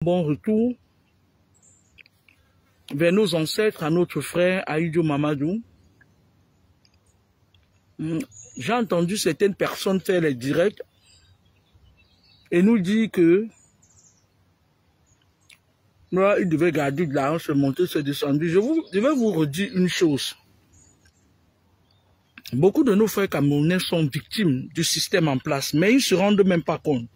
Bon retour vers nos ancêtres, à notre frère Aïdjo Mamadou. J'ai entendu certaines personnes faire les directs et nous dire que là, il devait garder de l'argent, se monter, se descendre. Je vais vous redire une chose. Beaucoup de nos frères camerounais sont victimes du système en place, mais ils ne se rendent même pas compte.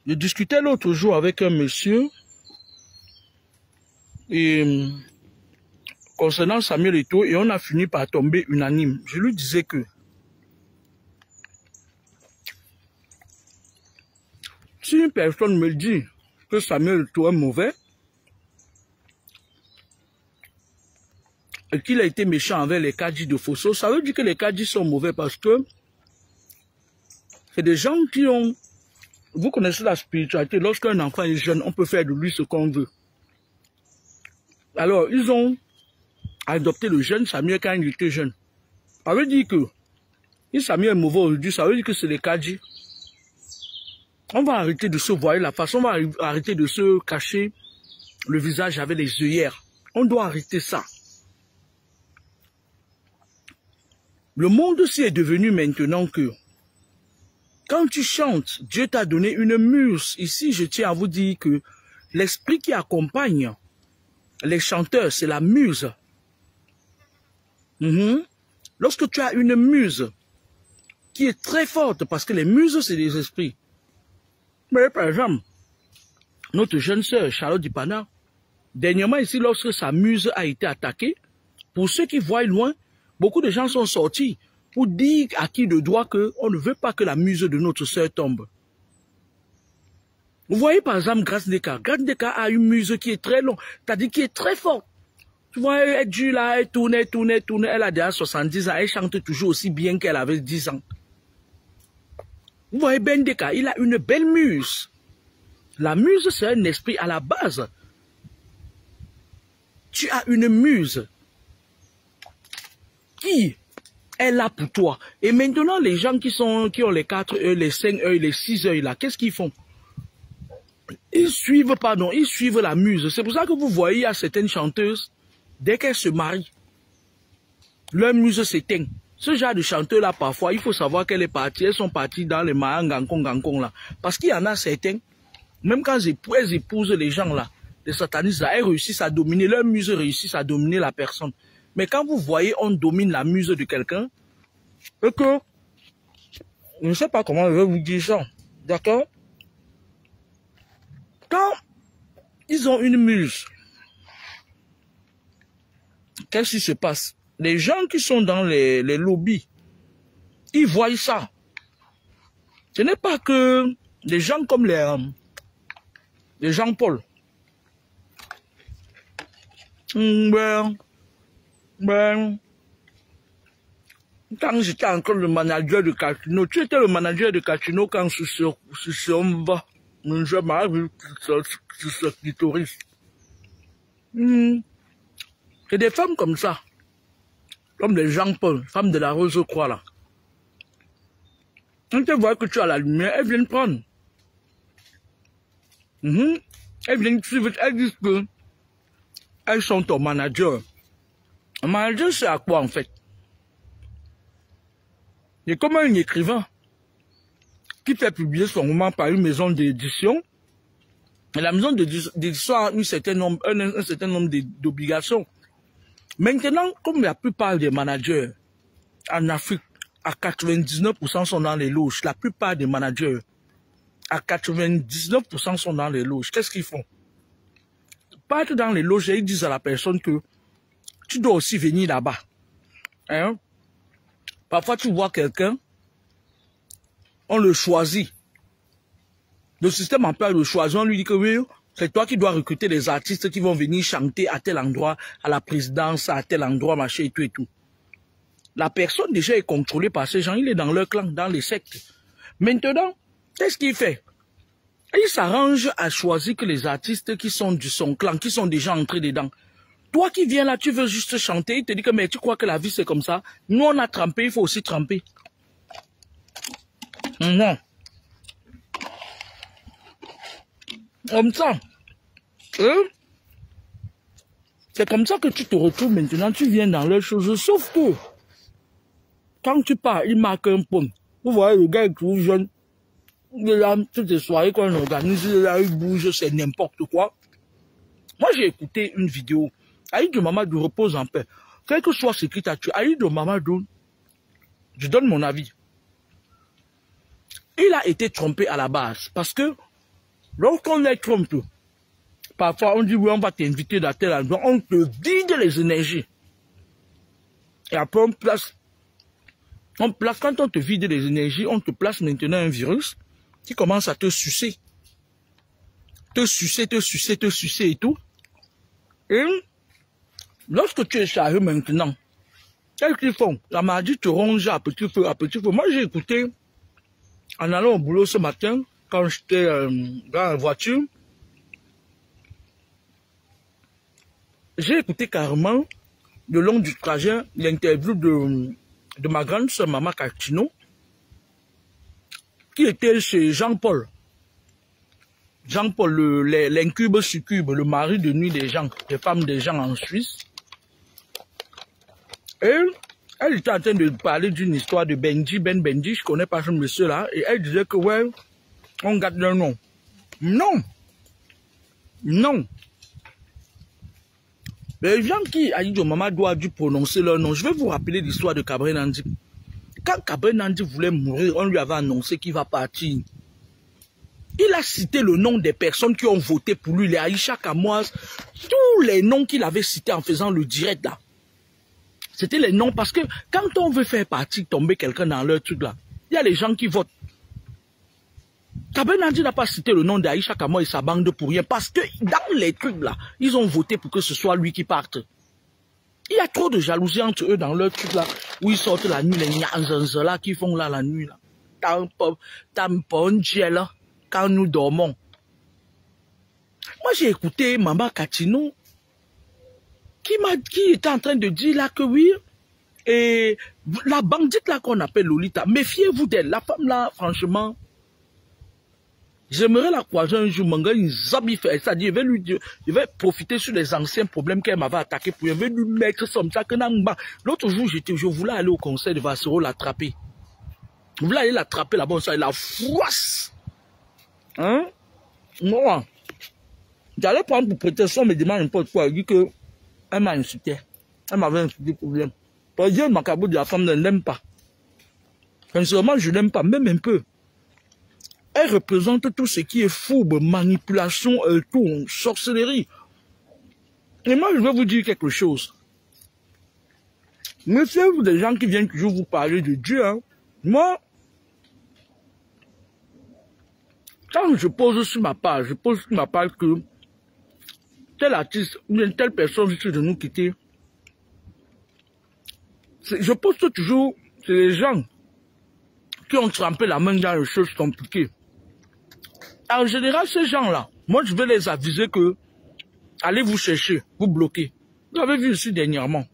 Je discutais l'autre jour avec un monsieur et, concernant Samuel Eto'o, et on a fini par tomber unanime. Je lui disais que si une personne me dit que Samuel Eto'o est mauvais et qu'il a été méchant avec les Kadji de Fosso, ça veut dire que les Kadji sont mauvais parce que c'est des gens qui ont... Vous connaissez la spiritualité, lorsqu'un enfant est jeune, on peut faire de lui ce qu'on veut. Alors, ils ont adopté le jeune Samuel quand il était jeune. Ça veut dire que si Samuel est mauvais aujourd'hui, ça veut dire que c'est les Kadji. On va arrêter de se voiler la face, on va arrêter de se cacher le visage avec les œillères. On doit arrêter ça. Le monde aussi est devenu maintenant que quand tu chantes, Dieu t'a donné une muse. Ici, je tiens à vous dire que l'esprit qui accompagne les chanteurs, c'est la muse. Lorsque tu as une muse qui est très forte, parce que les muses, c'est des esprits. Mais par exemple, notre jeune sœur, Charlotte Dipana, dernièrement ici, lorsque sa muse a été attaquée, pour ceux qui voient loin, beaucoup de gens sont sortis pour dire à qui de droit qu'on ne veut pas que la muse de notre sœur tombe. Vous voyez par exemple Grace Ndeka. Grace Ndeka a une muse qui est très longue, c'est-à-dire qui est très forte. Tu vois, elle dure là, elle tourne, elle a déjà 70 ans, elle chante toujours aussi bien qu'elle avait 10 ans. Vous voyez Ben Ndeka, il a une belle muse. La muse, c'est un esprit à la base. Tu as une muse qui est là pour toi. Et maintenant, les gens qui ont les 4 œils, les 5 œils, les 6 œils là, qu'est-ce qu'ils font? Ils suivent la muse. C'est pour ça que vous voyez, il y a certaines chanteuses, dès qu'elles se marient, leur muse s'éteint. Ce genre de chanteurs là, parfois, il faut savoir qu'elle est partie. Elles sont parties dans les Gangkong là. Parce qu'il y en a certains, même quand elles épousent les gens là, les satanistes là, elles réussissent à dominer, leur muse réussissent à dominer la personne. Mais quand vous voyez, on domine la muse de quelqu'un, et que, je ne sais pas comment je vais vous dire ça, d'accord? Quand ils ont une muse, qu'est-ce qui se passe? Les gens qui sont dans les lobbies, ils voient ça. Ce n'est pas que les gens comme les Jean-Paul. Quand j'étais encore le manager de Casino, tu étais le manager de Casino quand on va. Je m'arrive sur ce clitoris. C'est des femmes comme ça. Comme les Jean-Paul, femmes de la Rose-Croix là. Quand elles voient que tu as la lumière, elles viennent prendre. Elles viennent suivre, elles disent que elles sont ton manager. Un manager, c'est à quoi en fait? Il est comme un écrivain qui fait publier son roman par une maison d'édition. Et la maison d'édition a un certain nombre d'obligations. Maintenant, comme la plupart des managers en Afrique, à 99% sont dans les loges. La plupart des managers, à 99% sont dans les loges. Qu'est-ce qu'ils font? Ils partent dans les loges et ils disent à la personne que tu dois aussi venir là-bas. Hein? Parfois, tu vois quelqu'un, on le choisit. Le système en place le choisir, on lui dit que oui, c'est toi qui dois recruter les artistes qui vont venir chanter à tel endroit, à la présidence, à tel endroit, machin et tout et tout. La personne déjà est contrôlée par ces gens, il est dans leur clan, dans les sectes. Maintenant, qu'est-ce qu'il fait? Il s'arrange à choisir que les artistes qui sont de son clan, qui sont déjà entrés dedans. Toi qui viens là, tu veux juste chanter, il te dit que mais tu crois que la vie c'est comme ça? Nous on a trempé, il faut aussi tremper. Non. Comme ça. C'est comme ça que tu te retrouves maintenant, tu viens dans leurs choses. Sauf que, quand tu pars, il marque un point. Vous voyez, le gars est tout jeune. Il est là, toutes les soirées qu'on organise, il est là, il bouge, c'est n'importe quoi. Moi, j'ai écouté une vidéo. Aïdou Mamadou repose en paix. Quel que soit ce qui t'a tué, Aïdou Mamadou, je donne mon avis. Il a été trompé à la base. Parce que, lorsqu'on est trompé, parfois on dit oui, on va t'inviter dans tel endroit, on te vide les énergies. Et après on place, quand on te vide les énergies, on te place maintenant un virus qui commence à te sucer. Te sucer et tout. Et lorsque tu es chargé maintenant, qu'est-ce qu'ils font? La maladie te ronge à petit feu, à petit feu. Moi j'ai écouté, en allant au boulot ce matin, quand j'étais dans la voiture, j'ai écouté carrément, le long du trajet, l'interview de ma grande soeur, Maman Catino, qui était chez Jean-Paul. Jean-Paul, l'incube succube, le mari de nuit des gens, des femmes des gens en Suisse. Et elle était en train de parler d'une histoire de Benji, Ben Benji, je connais pas ce monsieur-là, et elle disait que ouais, on garde leur nom. Non! Non! Les gens qui, Aïdou Mamadou, a dû prononcer leur nom, je vais vous rappeler l'histoire de Cabré Nandi. Quand Cabré Nandi voulait mourir, on lui avait annoncé qu'il va partir. Il a cité le nom des personnes qui ont voté pour lui, les Aïcha Kamoise, tous les noms qu'il avait cités en faisant le direct là. C'était les noms parce que quand on veut faire partie, tomber quelqu'un dans leur truc là, il y a les gens qui votent. Cabré Nandi n'a pas cité le nom d'Aïcha Kamoise et sa bande pour rien parce que dans les trucs là, ils ont voté pour que ce soit lui qui parte. Il y a trop de jalousie entre eux dans leur truc là, où ils sortent la nuit, les nianzanzes là qui font là la nuit là. Tampondier là, quand nous dormons. Moi j'ai écouté Maman Catino qui était en train de dire là que oui, et la bandite là qu'on appelle Lolita, méfiez-vous d'elle, la femme là, franchement, j'aimerais la croiser un jour, mon gars, c'est-à-dire, je vais profiter sur les anciens problèmes qu'elle m'avait attaqué pour, je vais lui mettre comme ça, que l'autre jour, je voulais aller au conseil de Vassero l'attraper. Je voulais aller l'attraper là-bas, ça, il la froisse. Hein? Moi, j'allais prendre pour protection, me demande n'importe quoi, elle dit que, elle m'a insulté. Elle m'avait insulté pour problème. Parce que ma cabot de la femme ne l'aime pas. Sincèrement, je l'aime pas, même un peu. Elle représente tout ce qui est fourbe, manipulation, tout, sorcellerie. Et moi, je vais vous dire quelque chose. Méfiez-vous des gens qui viennent toujours vous parler de Dieu. Hein. Moi, quand je pose sur ma page, que tel artiste ou une telle personne vient de nous quitter, je poste toujours, c'est les gens qui ont trempé la main dans les choses compliquées. En général, ces gens-là, moi je vais les aviser que allez vous chercher, vous bloquer. Vous avez vu ici dernièrement.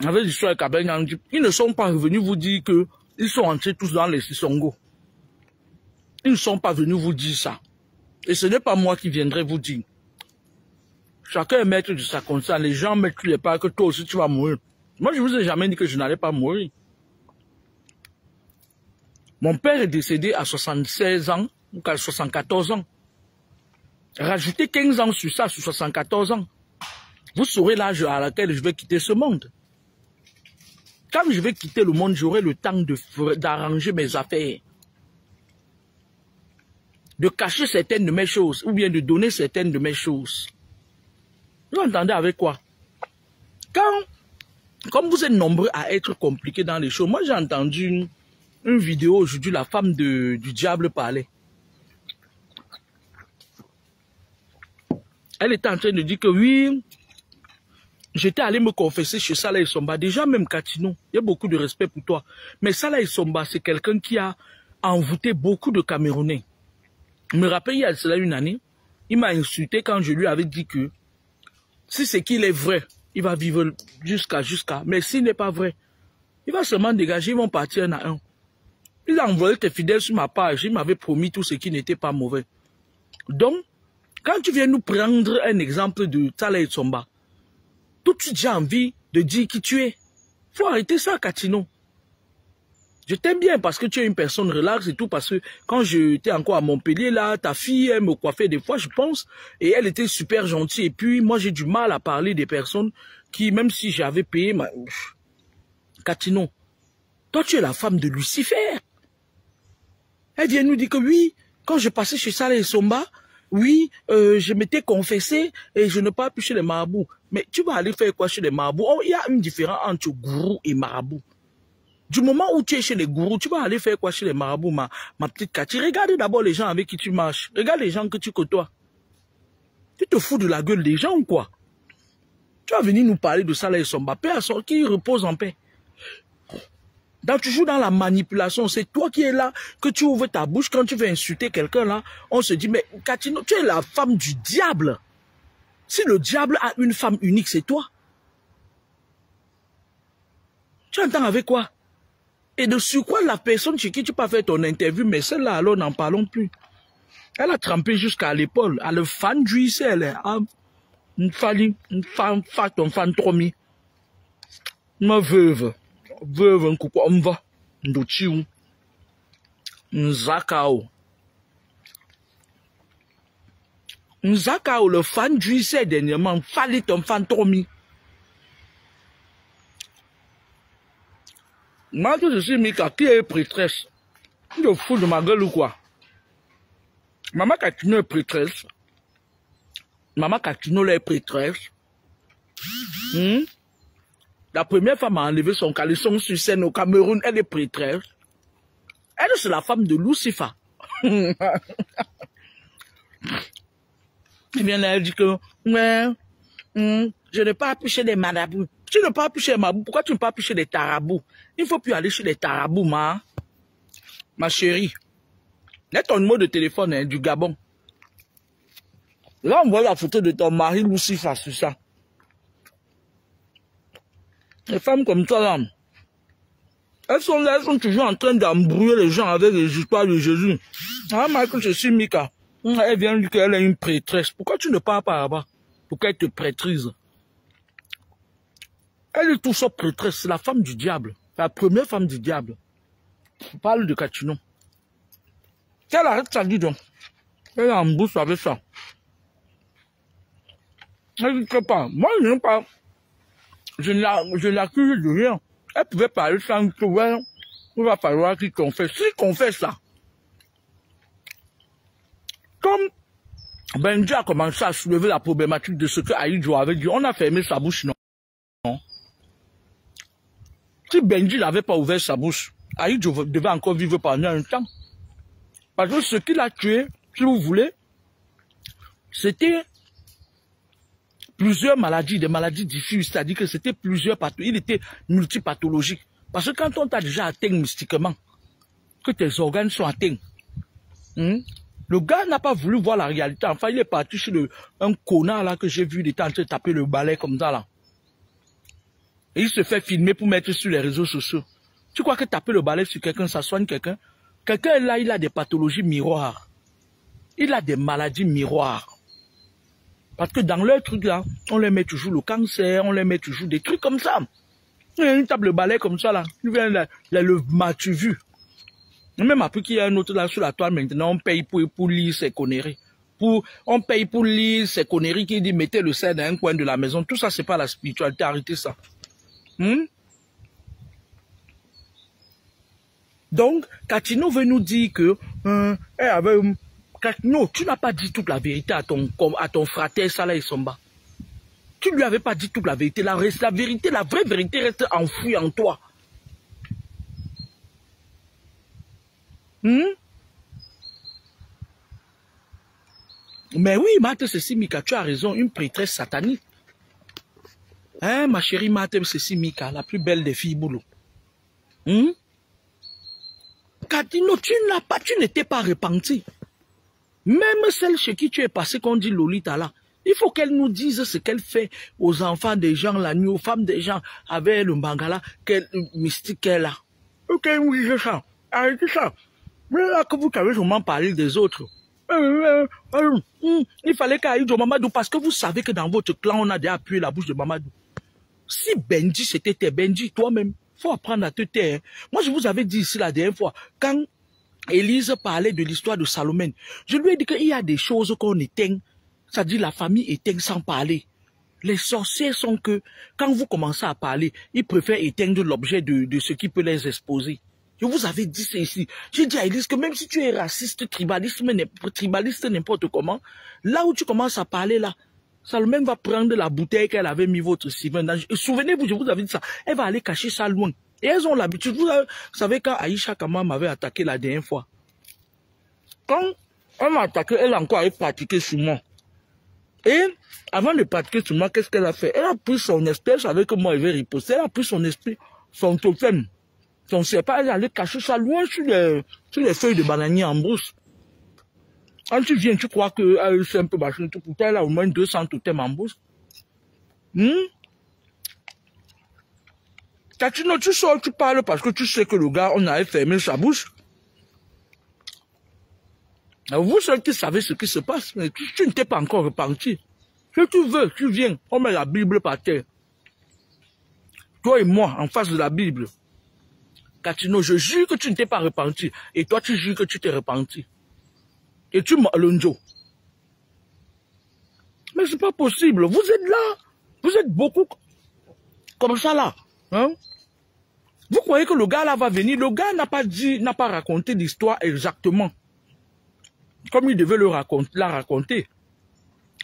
Avec l'histoire de Cabré Nandi, ils ne sont pas revenus vous dire que ils sont entrés tous dans les Sissongo. Ils ne sont pas venus vous dire ça. Et ce n'est pas moi qui viendrai vous dire. Chacun est maître de sa conscience. Les gens mettent les pas que toi aussi tu vas mourir. Moi je vous ai jamais dit que je n'allais pas mourir. Mon père est décédé à 76 ans, ou à 74 ans. Rajoutez 15 ans sur ça, sur 74 ans. Vous saurez l'âge à laquelle je vais quitter ce monde. Quand je vais quitter le monde, j'aurai le temps d'arranger mes affaires. De cacher certaines de mes choses, ou bien de donner certaines de mes choses. Vous entendez avec quoi? Comme vous êtes nombreux à être compliqués dans les choses, moi j'ai entendu une vidéo aujourd'hui, la femme du diable parlait. Elle était en train de dire que oui, j'étais allé me confesser chez Salah Essomba. Déjà même Catino, il y a beaucoup de respect pour toi. Mais Salah Essomba, c'est quelqu'un qui a envoûté beaucoup de Camerounais. Je me rappelle, il y a cela une année, il m'a insulté quand je lui avais dit que si c'est qu'il est vrai, il va vivre jusqu'à. Mais s'il n'est pas vrai, il va seulement dégager, ils vont partir un à un. Il a envoyé tes fidèles sur ma page. Il m'avait promis tout ce qui n'était pas mauvais. Donc, quand tu viens nous prendre un exemple de Tala et Tsomba, tout de suite j'ai envie de dire qui tu es. Faut arrêter ça, Katino. Je t'aime bien parce que tu es une personne relaxe et tout, parce que quand j'étais encore à Montpellier, là, ta fille, elle me coiffait des fois, je pense, et elle était super gentille. Et puis, moi, j'ai du mal à parler des personnes qui, même si j'avais payé, Katino, toi, tu es la femme de Lucifer. Elle vient nous dire que oui, quand je passais chez Saleh et Somba, oui, je m'étais confessé et je n'ai pas pu chez les marabouts. Mais tu vas aller faire quoi chez les marabouts? Oh, il y a une différence entre gourou et marabout. Du moment où tu es chez les gourous, tu vas aller faire quoi chez les marabouts, ma petite Cathy? Regarde d'abord les gens avec qui tu marches. Regarde les gens que tu côtoies. Tu te fous de la gueule des gens ou quoi? Tu vas venir nous parler de Saleh et Somba, paix à son qui repose en paix. Donc tu joues dans la manipulation. C'est toi qui es là, que tu ouvres ta bouche quand tu veux insulter quelqu'un là. On se dit, mais Cathy, tu es la femme du diable. Si le diable a une femme unique, c'est toi. Tu entends avec quoi? Et de sur quoi la personne chez qui tu peux faire ton interview, mais celle-là, alors n'en parlons plus. Elle a trempé jusqu'à l'épaule. Elle a le fan du elle est une fan trop mis. Ma veuve, un coucou, on va, un zakao. Un zakao, le fan du dernièrement, fallait ton fan trop mis. Moi, je suis Mika, qui est prêtresse? Tu te fous de ma gueule ou quoi? Maman Katino est prêtresse. Maman Katino est prêtresse. La première femme à enlever son caleçon sur scène au Cameroun, elle est prêtresse. Elle, c'est la femme de Lucifer. Et bien, elle dit que, ouais, je n'ai pas pu chez des marabouts. Tu ne peux pas plus chez les marabouts. Pourquoi tu ne peux pas plus chez les tarabouts? Il ne faut plus aller chez les tarabouts, ma chérie. Là, ton numéro de téléphone est du Gabon. Là, on voit la photo de ton mari Lucifer sur ça. Les femmes comme toi, là, elles sont toujours en train d'embrouiller les gens avec les histoires de Jésus. Ah, Michael, je suis Mika. Elle vient dire qu'elle est une prêtresse. Pourquoi tu ne parles pas là-bas? Pourquoi elle te prêtrise? Elle est tout sauf prêtresse. C'est la femme du diable. La première femme du diable. On parle de Katino. Qu'elle arrête ça, dis donc. Elle est en bouche avec ça. Elle dit que pas. Moi, je n'ai pas. Je l'accuse de rien. Elle pouvait parler sans que ouais, il va falloir qu'il confesse. S'il confesse ça, comme Benji a commencé à soulever la problématique de ce que Aïdjo avait dit, on a fermé sa bouche, non? Si Benji n'avait pas ouvert sa bouche, Aïdjo devait encore vivre pendant un temps. Parce que ce qu'il a tué, si vous voulez, c'était plusieurs maladies, des maladies diffuses, c'est-à-dire que c'était plusieurs pathologies, il était multipathologique. Parce que quand on t'a déjà atteint mystiquement, que tes organes sont atteints, le gars n'a pas voulu voir la réalité. Enfin, il est parti chez un connard là que j'ai vu, il était en train de taper le balai comme ça là. Et il se fait filmer pour mettre sur les réseaux sociaux. Tu crois que taper le balai sur quelqu'un, ça soigne quelqu'un? Quelqu'un là, il a des pathologies miroirs. Il a des maladies miroirs. Parce que dans leur truc là, on leur met toujours le cancer, on leur met toujours des trucs comme ça. Il tape le balai comme ça là. Il vient là, le m'as-tu vu? Même après qu'il y a un autre là sur la toile maintenant, on paye pour lire ces conneries. On paye pour lire ces conneries qui dit mettez le sein dans un coin de la maison. Tout ça, c'est pas la spiritualité. Arrêtez ça. Donc, Katino veut nous dire que Katino, tu n'as pas dit toute la vérité à ton frère Saleh Somba. Tu ne lui avais pas dit toute la vérité. La vérité, la vraie vérité reste enfouie en toi. Mais oui, Mate Ceci Mika, tu as raison, une prêtresse satanique. Hein, ma chérie Mate Ceci Mika, la plus belle des filles boulot. Katino, tu n'étais pas repenti. Même celle chez qui tu es passé, qu'on dit Lolita là, il faut qu'elle nous dise ce qu'elle fait aux enfants des gens la nuit, aux femmes des gens avec le Bangala, quel mystique qu'elle a. Ok, oui, je sens. Arrêtez ça. Mais là que vous savez seulement parler des autres. Il fallait qu'Aïdjo Mamadou, parce que vous savez que dans votre clan, on a déjà appuyé la bouche de Mamadou. Si Benji c'était Benji, toi-même, il faut apprendre à te taire. Moi, je vous avais dit ici la dernière fois, quand Élise parlait de l'histoire de Salomon, je lui ai dit qu'il y a des choses qu'on éteint, c'est-à-dire la famille éteint sans parler. Les sorciers sont que, quand vous commencez à parler, ils préfèrent éteindre l'objet de ce qui peut les exposer. Je vous avais dit ça ici. J'ai dit à Élise que même si tu es raciste, tribaliste n'importe comment, là où tu commences à parler là, Salomon va prendre la bouteille qu'elle avait mis votre Steven dans. Souvenez-vous, je vous avais dit ça. Elle va aller cacher ça loin. Et elles ont l'habitude. Vous savez quand Aïcha Kama m'avait attaqué la dernière fois. Quand elle m'a attaqué, elle a encore allé pratiquer sur moi. Et avant de pratiquer sur moi, qu'est-ce qu'elle a fait? Elle a pris son esprit, elle savait que moi elle avait riposté. Elle a pris son esprit, son totem, son serpent, elle est allée cacher ça loin sur les feuilles de bananier en brousse. Quand tu viens, tu crois que c'est un peu machin, tout pourtant elle a au moins 200 totems en brousse. Katino, tu sors, tu parles parce que tu sais que le gars, on avait fermé sa bouche. Vous seuls qui savez ce qui se passe, mais tu ne t'es pas encore repenti. Si tu veux, tu viens, on met la Bible par terre. Toi et moi, en face de la Bible. Katino, je jure que tu ne t'es pas repenti. Et toi, tu jures que tu t'es repenti. Et tu m'as l'onjo. Mais c'est pas possible. Vous êtes là. Vous êtes beaucoup comme ça là. Hein? Vous croyez que le gars là va venir? Le gars n'a pas dit, n'a pas raconté l'histoire exactement comme il devait la raconter.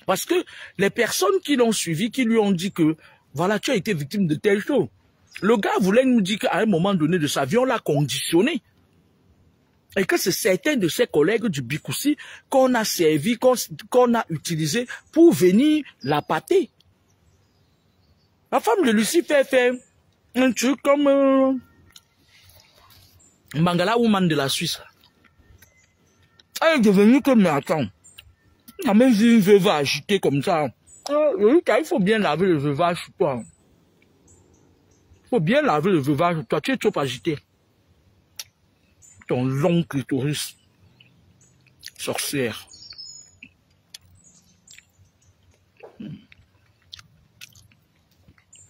Parce que les personnes qui l'ont suivi, qui lui ont dit que voilà, tu as été victime de telle chose. Le gars voulait nous dire qu'à un moment donné de sa vie, on l'a conditionné. Et que c'est certains de ses collègues du Bikoussi qu'on a servi, qu'on a utilisé pour venir la pâter. La femme de Lucifer fait un truc comme Mangala Woman de la Suisse. Elle est devenue comme, mais attends, il a même vu une veuve agitée comme ça. Il faut bien laver le veuvage sur toi. Il faut bien laver le veuvage sur toi. Tu es trop agité. Ton long clitoris. Sorcière.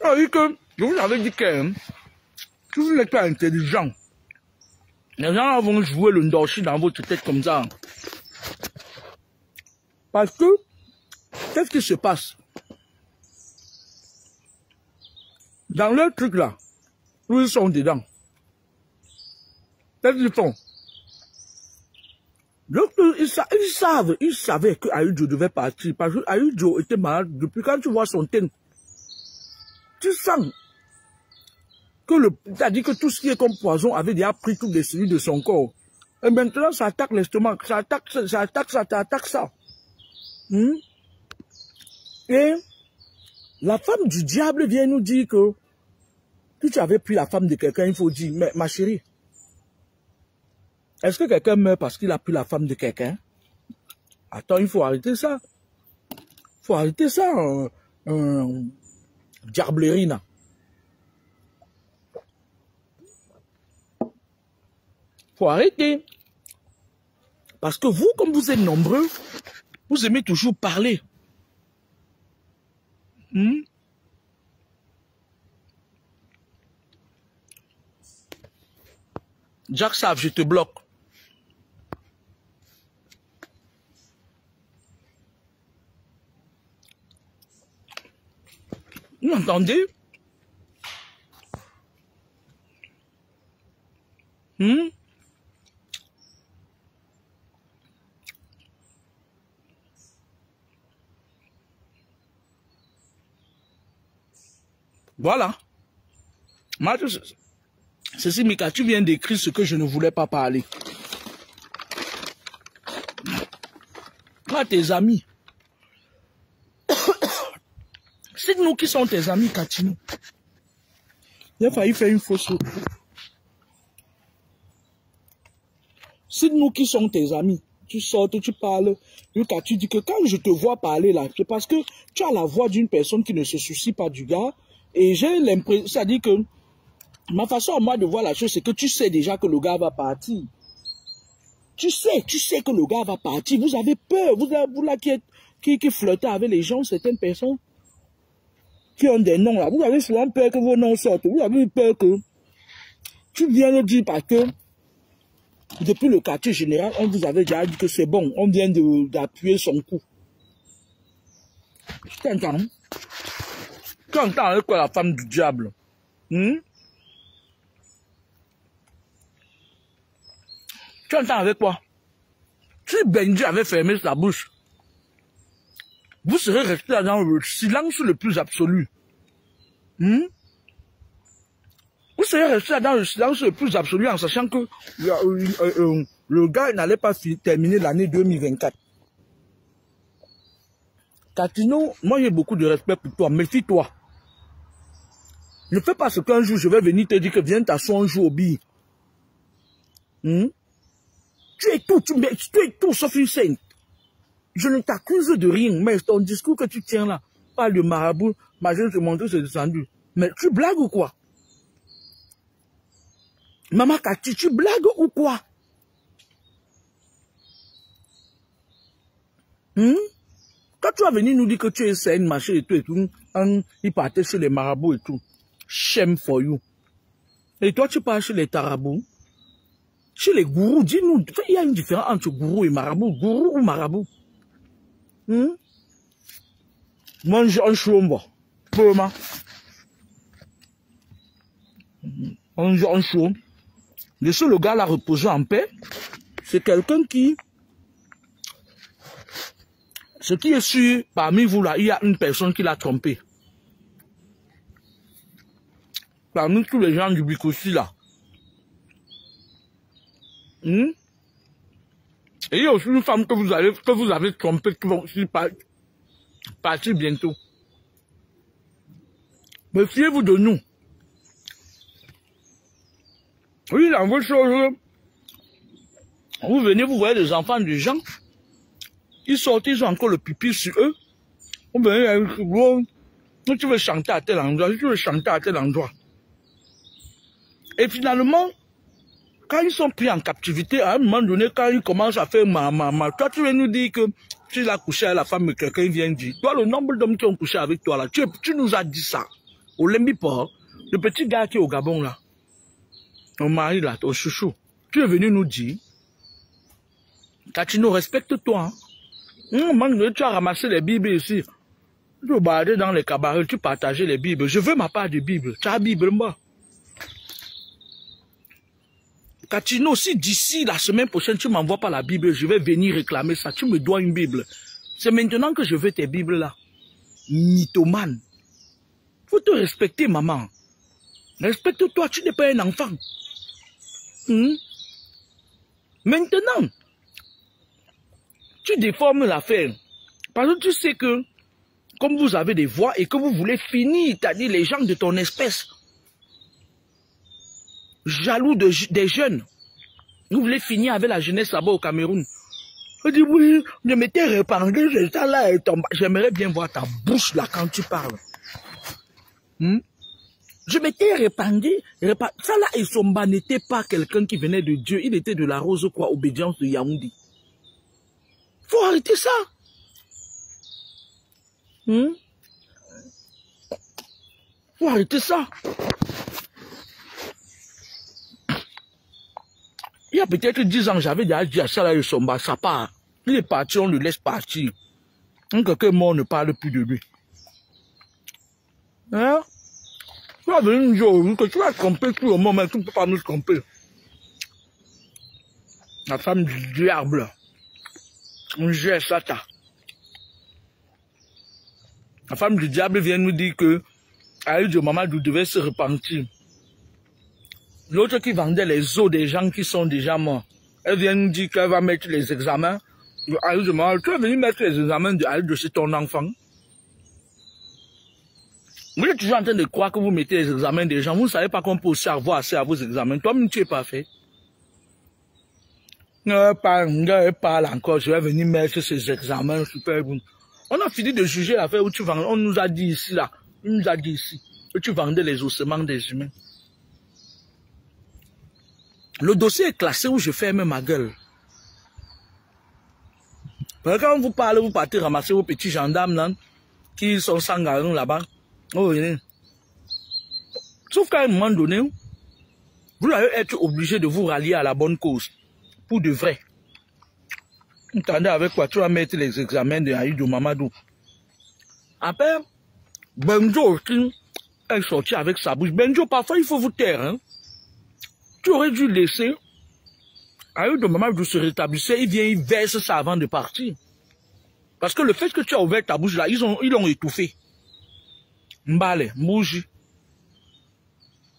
Alors, je vous avais dit que si vous n'êtes pas intelligent, les gens vont jouer le ndoshi dans votre tête comme ça. Parce que, qu'est-ce qui se passe? Dans leur truc là, où ils sont dedans, qu'est-ce qu'ils font? Donc, ils savaient que Aïdjo devait partir. Parce que Aïdjo était malade depuis quand tu vois son teint. Tu sens que c'est-à-dire que tout ce qui est comme poison avait déjà pris toutes les cellules de son corps. Et maintenant, ça attaque l'estomac, ça attaque ça. Et la femme du diable vient nous dire que si tu avais pris la femme de quelqu'un, il faut dire, mais ma chérie, est-ce que quelqu'un meurt parce qu'il a pris la femme de quelqu'un? Attends, il faut arrêter ça. Il faut arrêter ça, diablerie, là. Faut arrêter. Parce que vous, comme vous êtes nombreux, vous aimez toujours parler. Jack Sav, je te bloque. Vous m'entendez? Voilà. Ceci, Mika, tu viens d'écrire ce que je ne voulais pas parler. Toi, tes amis. C'est nous qui sommes tes amis, Katino. Il a failli faire une fausse route. C'est nous qui sommes tes amis. Tu sortes, tu parles. Tu dis que quand je te vois parler là, c'est parce que tu as la voix d'une personne qui ne se soucie pas du gars. Et j'ai l'impression, c'est-à-dire que Ma façon à moi de voir la chose, c'est que tu sais déjà que le gars va partir. Tu sais que le gars va partir. Vous avez peur. Vous là qui flottez avec les gens, certaines personnes qui ont des noms là. Vous avez souvent peur que vos noms sortent. Vous avez peur que tu viens le dire parce que depuis le quartier général, on vous avait déjà dit que c'est bon. On vient d'appuyer son coup. Tu entends? Tu entends avec quoi la femme du diable? Tu entends avec quoi? Si Benji avait fermé sa bouche, vous serez resté dans le silence le plus absolu. Vous serez resté dans le silence le plus absolu en sachant que le gars n'allait pas terminer l'année 2024. Catino, moi j'ai beaucoup de respect pour toi, méfie-toi. Ne fais pas ce qu'un jour je vais venir te dire que viens t'asseoir un jour au billet. Tu es tout sauf une sainte. Je ne t'accuse de rien, mais ton discours que tu tiens là, parle de marabout, ma jeune se montre, c'est descendu. Mais tu blagues ou quoi? Maman Cathy, tu blagues ou quoi? Quand tu vas venir nous dire que tu es saine, machin et tout, il partait chez les marabouts et tout. Shame for you. Et toi, tu pars chez les tarabous? Chez les gourous, dis-nous, il y a une différence entre gourou et marabout. Gourou ou marabout? Mange un chou, Pema. Mange un chou. Laissez le gars là reposer en paix. C'est quelqu'un qui... Ce qui est sûr, parmi vous là, il y a une personne qui l'a trompé. Parmi tous les gens du Bikossi là. Et il y a aussi une femme que vous avez trompée qui va aussi partir bientôt. Méfiez-vous de nous. Oui, dans vos choses, vous venez, vous voyez les enfants des gens, ils sortent, ils ont encore le pipi sur eux. Vous venez, tu veux chanter à tel endroit, tu veux chanter à tel endroit. Et finalement, quand ils sont pris en captivité, à un moment donné, quand ils commencent à faire toi tu veux nous dire que tu l'as couché avec la femme et quelqu'un vient dire, toi le nombre d'hommes qui ont couché avec toi là, tu nous as dit ça. Au Lembi-Port, le petit gars qui est au Gabon là, ton mari là, ton chouchou, tu es venu nous dire, Catino, respecte-toi. Tu as ramassé les Bibles ici. Tu baladais dans les cabarets, tu partageais les Bibles. Je veux ma part de Bible. Tu as la Bible, moi. Catino, si d'ici la semaine prochaine, tu ne m'envoies pas la Bible, je vais venir réclamer ça. Tu me dois une Bible. C'est maintenant que je veux tes Bibles là. Mythomane. Faut te respecter, maman. Respecte-toi, tu n'es pas un enfant. Maintenant, tu déformes l'affaire. Parce que tu sais que, comme vous avez des voix et que vous voulez finir, c'est-à-dire les gens de ton espèce, jaloux des jeunes, vous voulez finir avec la jeunesse là-bas au Cameroun. Je dis oui, je m'étais répandu, ça là, j'aimerais bien voir ta bouche là quand tu parles. Je m'étais répandu, ça là, Isomba n'était pas quelqu'un qui venait de Dieu, il était de la rose quoi, obédience de Yaoundé. Faut arrêter ça. Faut arrêter ça. Il y a peut-être 10 ans, j'avais déjà dit à ça là, Isomba, ça part. Il est parti, on le laisse partir. Quand quelqu'un est mort, on ne parle plus de lui. Hein? Tu vas venir un jour, que tu vas tromper tout le monde, mais tu ne peux pas nous tromper. La femme du diable. On gère ça, La femme du diable vient nous dire que Aïdjo Mamadou devait se repentir. L'autre qui vendait les os des gens qui sont déjà morts, elle vient nous dire qu'elle va mettre les examens. Aïdjo Mamadou, tu vas venir mettre les examens de Aïdjo chez ton enfant. Vous êtes toujours en train de croire que vous mettez les examens des gens. Vous ne savez pas qu'on peut aussi avoir accès à vos examens. Toi-même, tu n'es pas fait. Parle encore, je vais venir mettre ces examens super bons. On a fini de juger l'affaire où tu vends. On nous a dit ici, là. Il nous a dit ici que tu vendais les ossements des humains. Le dossier est classé où je ferme ma gueule. Quand vous parlez, vous partez ramasser vos petits gendarmes là, qui sont sans garant là-bas. Oh, sauf qu'à un moment donné, vous allez être obligé de vous rallier à la bonne cause. Pour de vrai. Vous entendez avec quoi tu vas mettre les examens de Aïdou Mamadou. Après, Benjo est sorti avec sa bouche. Benjo, parfois il faut vous taire. Hein? Tu aurais dû laisser Aïdou Mamadou se rétablir. Il vient, il verse ça avant de partir. Parce que le fait que tu as ouvert ta bouche là, ils l'ont étouffé. Mbale, Mbouji.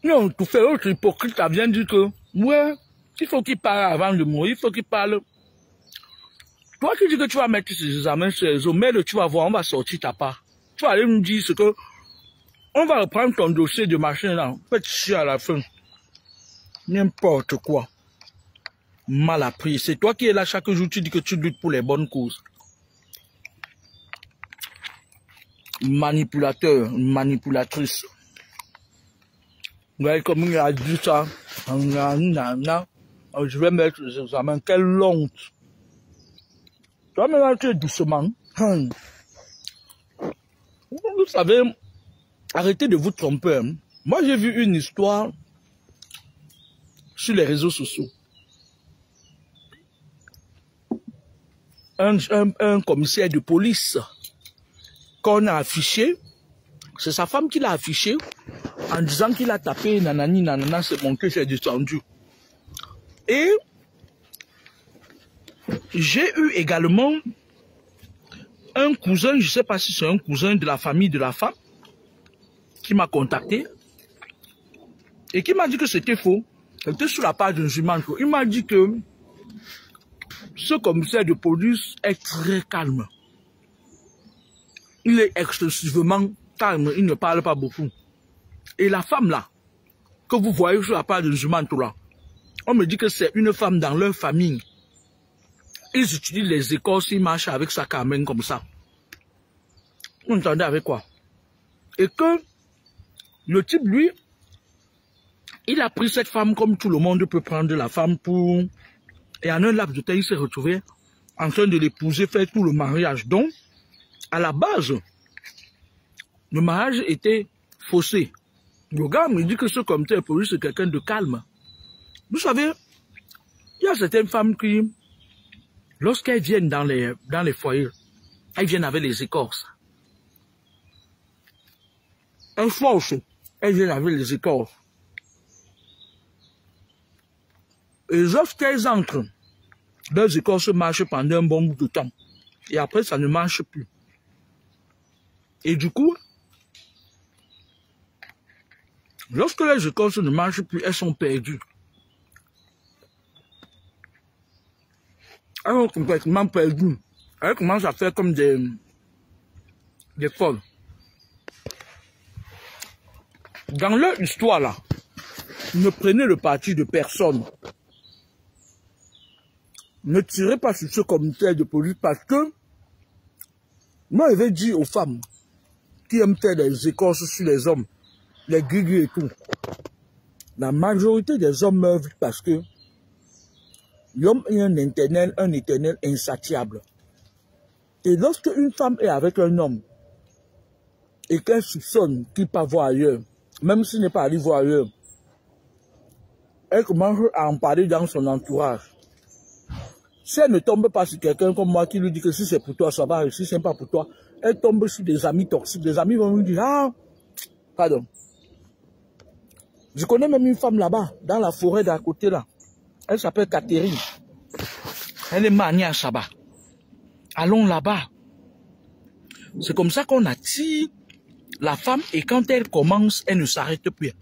Ils ont étouffé. L'autre hypocrite a bien dit que, ouais, il faut qu'il parle avant de mourir, il faut qu'il parle. Toi qui dis que tu vas mettre ces examens sur les eaux, mais tu vas voir, on va sortir ta part. Tu vas aller nous dire ce que, on va reprendre ton dossier de machin là, faites chier à la fin. N'importe quoi. Mal appris. C'est toi qui es là chaque jour, tu dis que tu luttes pour les bonnes causes. Manipulateur, manipulatrice. Ouais, comme il a dit ça, je vais mettre les examens, quelle honte. Toi maintenant tu es doucement. Vous savez, arrêtez de vous tromper. Hein. Moi j'ai vu une histoire sur les réseaux sociaux. Un commissaire de police qu'on a affiché, c'est sa femme qui l'a affiché en disant qu'il a tapé nanani nanana, c'est mon que j'ai descendu. Et j'ai eu également un cousin, je ne sais pas si c'est un cousin de la famille de la femme, qui m'a contacté et qui m'a dit que c'était faux. C'était sur la page d'un jument. Il m'a dit que ce commissaire de police est très calme. Il est excessivement calme, il ne parle pas beaucoup. Et la femme là, que vous voyez sur la page d'un jument là, on me dit que c'est une femme dans leur famille. Ils utilisent les écorces, ils marchent avec sa carmen comme ça. Vous entendez avec quoi? Et que le type, lui, il a pris cette femme comme tout le monde peut prendre la femme pour... Et en un laps de temps, il s'est retrouvé en train de l'épouser, faire tout le mariage. Donc, à la base, le mariage était faussé. Le gars me dit que ce commissaire de police, c'est quelqu'un de calme. Vous savez, il y a certaines femmes qui... Lorsqu'elles viennent dans les foyers, elles viennent avec les écorces. Un fois aussi, elles viennent avec les écorces. Et lorsqu'elles entrent, leurs écorces marchent pendant un bon bout de temps. Et après, ça ne marche plus. Et du coup, lorsque les écorces ne marchent plus, elles sont perdues. Elles sont complètement perdues. Elles commencent à faire comme des folles. Dans leur histoire là, ne prenez le parti de personne. Ne tirez pas sur ce commissaire de police parce que moi je vais dire aux femmes qui aiment faire des écorces sur les hommes, les guigui et tout. La majorité des hommes meurent parce que l'homme est un éternel insatiable. Et lorsque une femme est avec un homme et qu'elle soupçonne qu'il part voir ailleurs, même s'il n'est pas allé voir ailleurs, elle commence à en parler dans son entourage. Si elle ne tombe pas sur quelqu'un comme moi qui lui dit que si c'est pour toi, ça va, si c'est pas pour toi, elle tombe sur des amis toxiques. Des amis vont lui dire, ah, pardon. Je connais même une femme là-bas, dans la forêt d'à côté là. Elle s'appelle Catherine. Elle est maniée à Saba. Allons là-bas. C'est comme ça qu'on attire la femme et quand elle commence, elle ne s'arrête plus.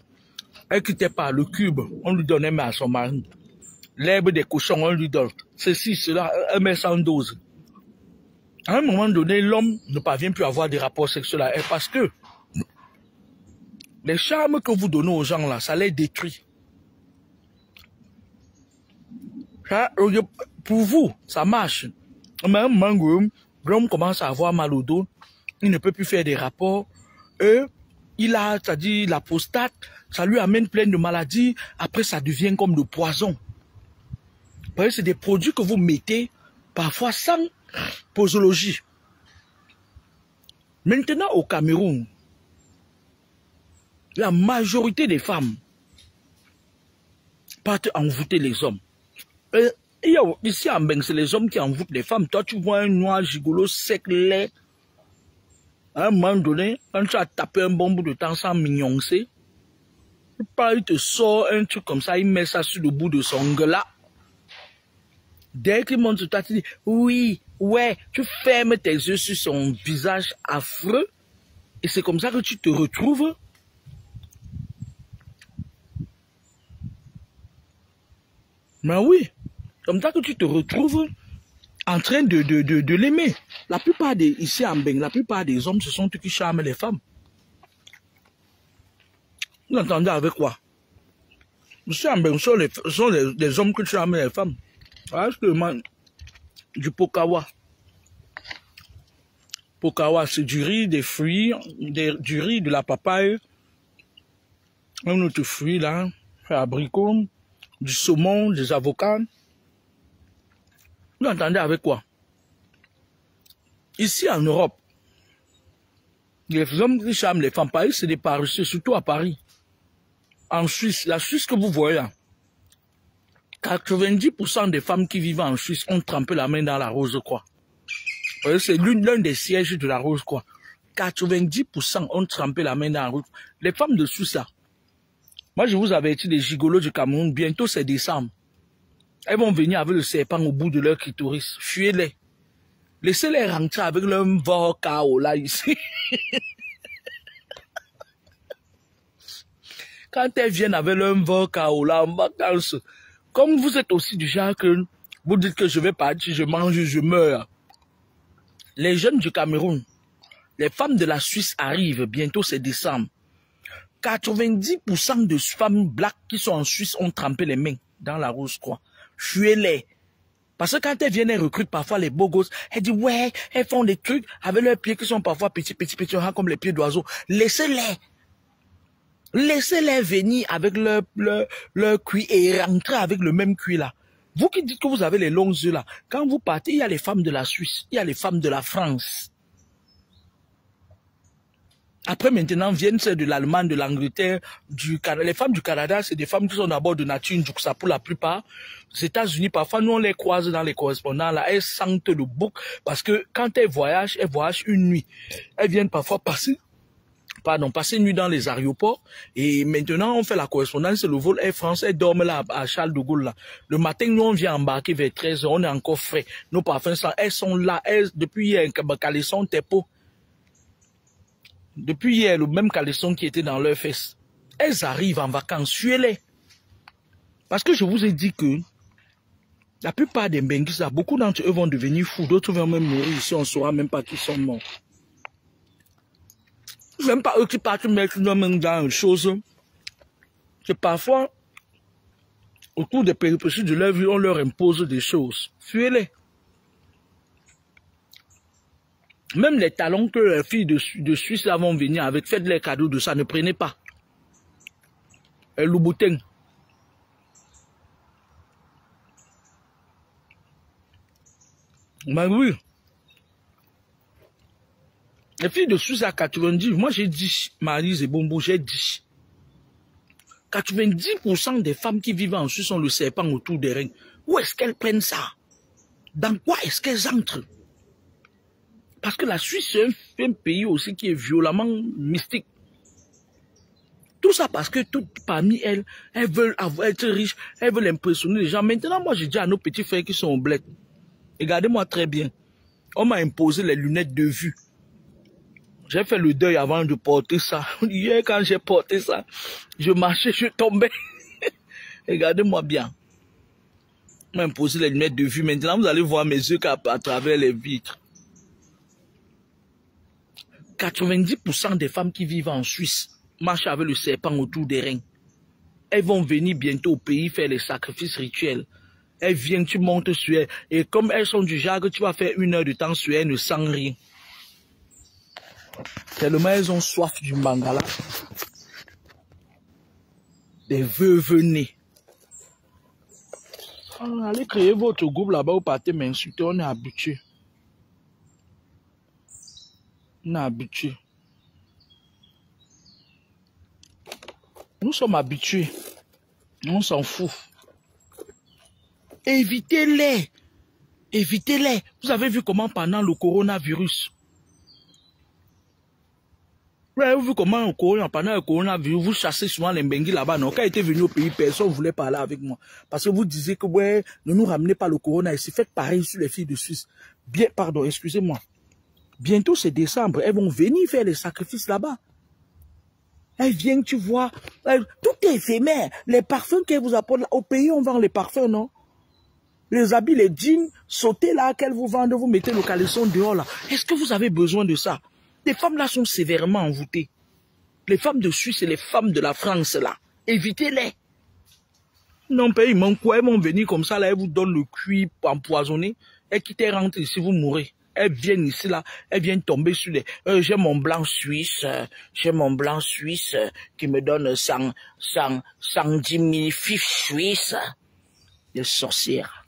Elle quittait pas le cube, on lui donnait mais à son mari. L'herbe des cochons, on lui donne. Ceci, cela, elle met 112. À un moment donné, l'homme ne parvient plus à avoir des rapports sexuels avec elle parce que les charmes que vous donnez aux gens là, ça les détruit. Ça, pour vous, ça marche. Mais à un moment donné, l'homme commence à avoir mal au dos, il ne peut plus faire des rapports, et il a, c'est-à-dire la prostate, ça lui amène plein de maladies, après ça devient comme le poison. Parce que c'est des produits que vous mettez parfois sans posologie. Maintenant, au Cameroun, la majorité des femmes partent envoûter les hommes. Et ici en Beng, c'est les hommes qui envoûtent les femmes. Toi, tu vois un noir gigolo sec, laid. À un moment donné, quand tu as tapé un bon bout de temps sans mignoncer, il te sort un truc comme ça, il met ça sur le bout de son glas. Dès qu'il monte sur toi, tu dis, oui, ouais, tu fermes tes yeux sur son visage affreux. Et c'est comme ça que tu te retrouves. Mais oui, comme ça que tu te retrouves en train de l'aimer. La plupart des, ici en Beng, la plupart des hommes, ce sont eux qui charment les femmes. Vous entendez avec quoi? Ici en Beng, ce sont les hommes qui charment les femmes. Voilà ce que je demande. Du pokawa. Pokawa, c'est du riz, des fruits, du riz, de la papaye, un autre fruit là, abricot, du saumon, des avocats. Vous entendez avec quoi? Ici en Europe, les hommes qui charment les femmes, Paris, c'est des paresseux, surtout à Paris. En Suisse, la Suisse que vous voyez là, 90% des femmes qui vivent en Suisse ont trempé la main dans la rose croix. C'est l'un des sièges de la rose croix. 90% ont trempé la main dans la rose. Les femmes de Suisse là, moi je vous avais dit les gigolos du Cameroun, bientôt c'est décembre. Elles vont venir avec le serpent au bout de leur clitoris. Fuyez-les. Laissez-les rentrer avec leur vodka là ici. Quand elles viennent avec leur vodka là en vacances, comme vous êtes aussi du genre que vous dites que je vais partir, je mange, je meurs. Les jeunes du Cameroun, les femmes de la Suisse arrivent, bientôt c'est décembre. 90% de femmes black qui sont en Suisse ont trempé les mains dans la rose croix. Fuyez-les. Parce que quand elles viennent, elles recrutent parfois les beaux gosses. Elles disent, ouais, elles font des trucs avec leurs pieds qui sont parfois petits, comme les pieds d'oiseaux. Laissez-les. Laissez-les venir avec leur cuir et rentrer avec le même cuir là. Vous qui dites que vous avez les longs yeux là, quand vous partez, il y a les femmes de la Suisse, il y a les femmes de la France. Après maintenant viennent celles de l'Allemagne, de l'Angleterre, du Canada. Les femmes du Canada, c'est des femmes qui sont d'abord de nature ndjouksa pour la plupart. Aux États-Unis, parfois nous on les croise dans les correspondants là, elles sentent le bouc parce que quand elles voyagent une nuit. Elles viennent parfois passer une nuit dans les aéroports et maintenant on fait la correspondance, c'est le vol Air France, elles dorment là à Charles de Gaulle là. Le matin nous on vient embarquer vers 13h, on est encore frais. Nos parfums elles sont là, depuis hier un caleçon tepo. Depuis hier, le même caleçon qui était dans leurs fesses. Elles arrivent en vacances, fuyez-les. Parce que je vous ai dit que la plupart des Benguis, beaucoup d'entre eux vont devenir fous, d'autres vont même mourir ici, on ne saura même pas qu'ils sont morts. Même pas eux qui partent mettre leurs mains dans une chose. C'est parfois, autour des péripéties de leur vie, on leur impose des choses. Fuyez-les. Même les talons que les filles de Suisse là vont venir avec, faites les cadeaux de ça, ne prenez pas. Et Louboutin. Mais oui. Les filles de Suisse à 90, moi j'ai dit, Maryse et Bombo, j'ai dit. 90% des femmes qui vivent en Suisse ont le serpent autour des reins. Où est-ce qu'elles prennent ça? Dans quoi est-ce qu'elles entrent? Parce que la Suisse, c'est un pays aussi qui est violemment mystique. Tout ça parce que toutes parmi elles, elles veulent être riches, elles veulent impressionner les gens. Maintenant, moi, j'ai dit à nos petits frères qui sont au bled, regardez-moi très bien, on m'a imposé les lunettes de vue. J'ai fait le deuil avant de porter ça. Hier, quand j'ai porté ça, je marchais, je tombais. Regardez-moi bien. On m'a imposé les lunettes de vue. Maintenant, vous allez voir mes yeux à travers les vitres. 90% des femmes qui vivent en Suisse marchent avec le serpent autour des reins. Elles vont venir bientôt au pays faire les sacrifices rituels. Elles viennent, tu montes sur elles. Et comme elles sont du genre que tu vas faire 1 heure de temps sur elles, elles ne sentent rien. Tellement elles ont soif du mangala. Des veuves nés. Allez créer votre groupe là-bas, vous partez m'insulter, on est habitué. On est habitué. Nous sommes habitués. On s'en fout. Évitez-les. Évitez-les. Vous avez vu comment pendant le coronavirus. Vous avez vu comment pendant le coronavirus, vous chassez souvent les Mbengi là-bas. Non, quand j'étais venu au pays, personne ne voulait parler avec moi. Parce que vous disiez que ouais, ne nous ramenez pas le corona ici. Faites pareil sur les filles de Suisse. Bien, pardon, excusez-moi. Bientôt c'est décembre. Elles vont venir faire les sacrifices là-bas. Elles viennent, tu vois. Tout est éphémère. Les parfums qu'elles vous apportent au pays, on vend les parfums, non? Les habits, les jeans, sautez là, qu'elles vous vendent, vous mettez le caleçon dehors là. Est-ce que vous avez besoin de ça? Les femmes là sont sévèrement envoûtées. Les femmes de Suisse et les femmes de la France là. Évitez-les. Non, pays, mon quoi, elles vont venir comme ça là, elles vous donnent le cuir empoisonné. Elles quittent, elles rentrent ici, vous mourrez. Elles viennent ici là, elles viennent tomber sur les... j'ai mon blanc suisse, qui me donne 110 000 fifs suisses. Des sorcières.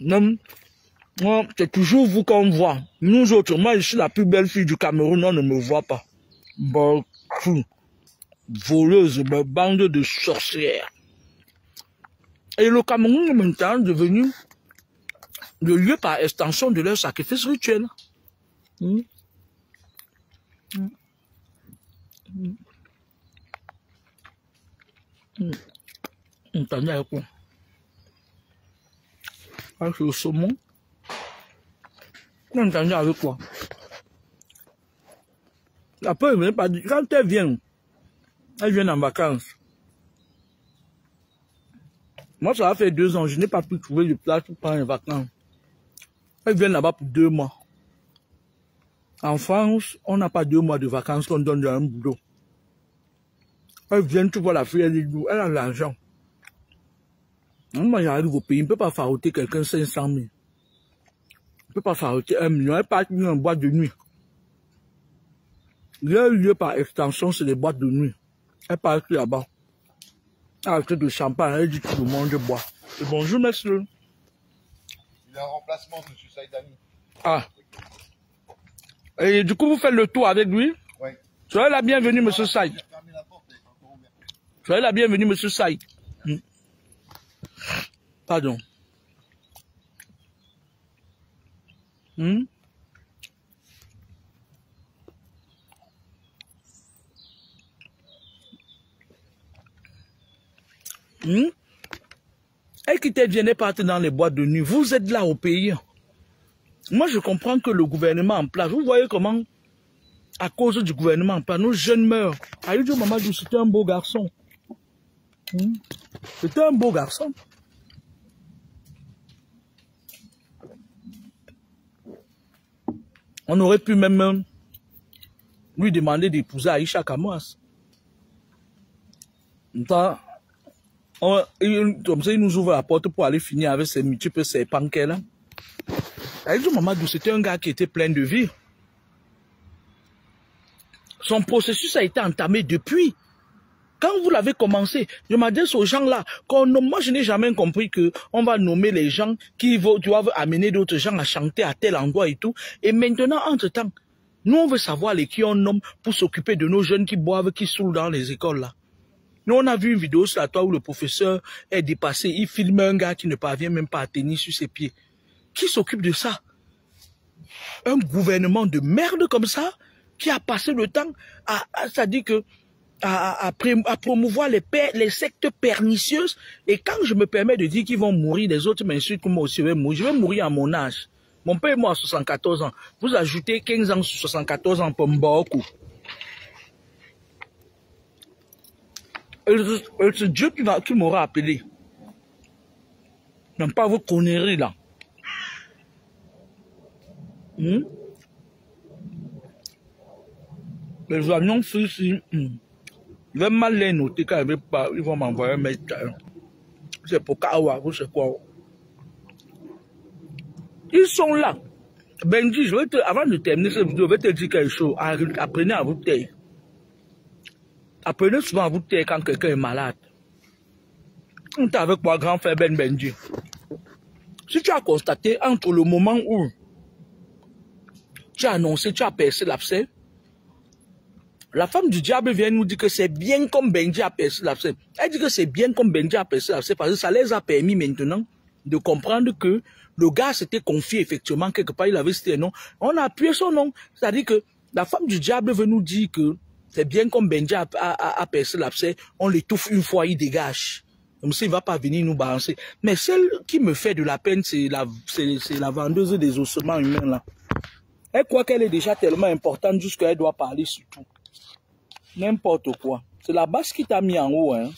Non, moi, c'est toujours vous qu'on voit. Nous autres, moi, je suis la plus belle fille du Cameroun, on ne me voit pas. Bon, voleuse, bande de sorcières. Et le Cameroun est maintenant devenu le lieu par extension de leur sacrifice rituel. Entendez avec quoi? Avec le saumon. Vous entendez avec quoi? Après, quand elles viennent en vacances. Moi, ça va faire 2 ans, je n'ai pas pu trouver de place pour prendre les vacances. Elles viennent là-bas pour 2 mois. En France, on n'a pas 2 mois de vacances qu'on donne dans un boulot. Elles viennent, tu vois la fille, elle a l'argent. Moi, j'arrive au pays, je ne peux pas faroter quelqu'un 500 000. Je ne peux pas faroter 1 million. Elle part en boîte de nuit. Le lieu par extension, c'est les boîtes de nuit. Elle part là-bas. Elle a de champagne, elle dit que tout le monde boit. Et bonjour, monsieur. Il est en remplacement, monsieur Saïdani. Ah. Et du coup, vous faites le tour avec lui? Oui. Soyez la bienvenue, monsieur Saïd. Soyez la bienvenue, monsieur Saïd. Pardon. Elle qui viennent partir dans les boîtes de nuit. Vous êtes là au pays. Moi, je comprends que le gouvernement en place, vous voyez comment, à cause du gouvernement en place, nos jeunes meurent. Aïdjo Mamadou, c'était un beau garçon. C'était un beau garçon. On aurait pu même lui demander d'épouser Aïcha Kamouas. Comme ça, il nous ouvre la porte pour aller finir avec ces multiples serpents qu'elle a. Aïdjo Mamadou, c'était un gars qui était plein de vie. Son processus a été entamé depuis. Quand vous l'avez commencé, je m'adresse aux gens-là. Moi, je n'ai jamais compris qu'on va nommer les gens qui doivent amener d'autres gens à chanter à tel endroit et tout. Et maintenant, entre-temps, nous, on veut savoir les qui on nomme pour s'occuper de nos jeunes qui boivent, qui saoulent dans les écoles là. Nous, on a vu une vidéo sur la toile où le professeur est dépassé. Il filme un gars qui ne parvient même pas à tenir sur ses pieds. Qui s'occupe de ça? Un gouvernement de merde comme ça, qui a passé le temps c'est-à-dire que à promouvoir les sectes pernicieuses. Et quand je me permets de dire qu'ils vont mourir, les autres m'insultent que moi aussi je vais mourir. Je vais mourir à mon âge. Mon père est mort à 74 ans. Vous ajoutez 15 ans sur 74 ans pour Mboko. C'est Dieu qui m'aura appelé. Même pas vos conneries là. Les annonces ici. Je vais mal les noter quand ils vont m'envoyer un mail. C'est pour Kawa, c'est quoi? Ils sont là. Benji, avant de terminer cette vidéo, je vais te dire quelque chose. Apprenez à vous taire. Apprenez souvent à vous taire quand quelqu'un est malade. On était avec moi, grand frère Ben Benji. Si tu as constaté, entre le moment où tu as annoncé, tu as percé l'abcès, la femme du diable vient nous dire que c'est bien comme Benji a percé l'abcès. Elle dit que c'est bien comme Benji a percé l'abcès parce que ça les a permis maintenant de comprendre que le gars s'était confié effectivement quelque part, il avait cité un nom. On a appuyé son nom. C'est-à-dire que la femme du diable veut nous dire que c'est bien comme Benji a percé l'abcès, on l'étouffe une fois, il dégage. Comme ça, il ne va pas venir nous balancer. Mais celle qui me fait de la peine, c'est la vendeuse des ossements humains là. Elle croit qu'elle est déjà tellement importante jusqu'à elle doit parler sur tout. N'importe quoi. C'est la base qui t'a mis en haut, hein.